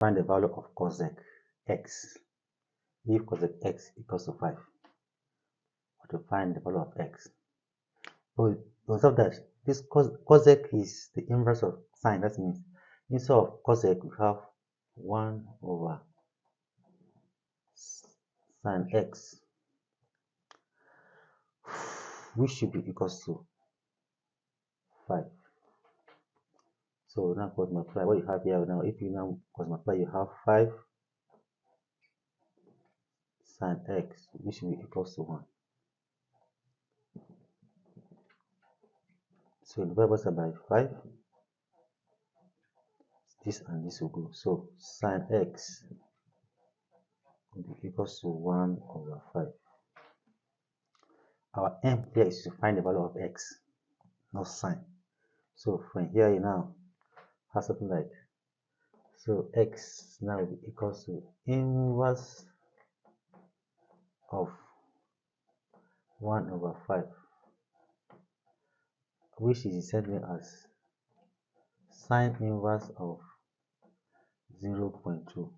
Find the value of cosec x. If cosec x equals to 5, or to find the value of x. So observe that this cosec is the inverse of sine. That means instead of cosec, we have 1 over sine x, which should be equals to 5. So now cross multiply. What you have here now, if you now cross multiply, you have 5 sine x, which should be equals to 1. So divide both sides by 5. This and this will go. So sine x will be equals to 1 over 5. Our aim here is to find the value of x, not sine. So from here you now have something like, so x now will be equals to inverse of 1 over 5, which is the same as sine inverse of 0.2.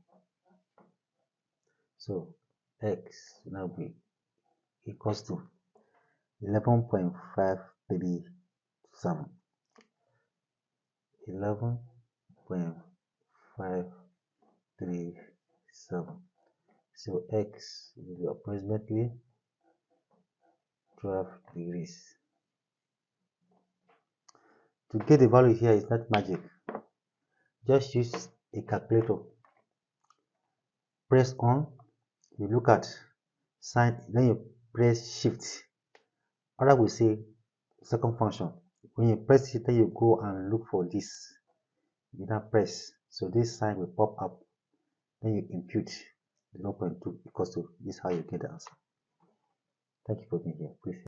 So x now will be equals to 11.537. 11.537. So x will be approximately 12 degrees. To get the value here is not magic. Just use a calculator. Press on, you look at sine, then you press shift. Other will say second function. When you press it, then you go and look for this. You now press, so this sign will pop up. Then you impute 0.2 equals to this. How you get the answer. Thank you for being here. Please.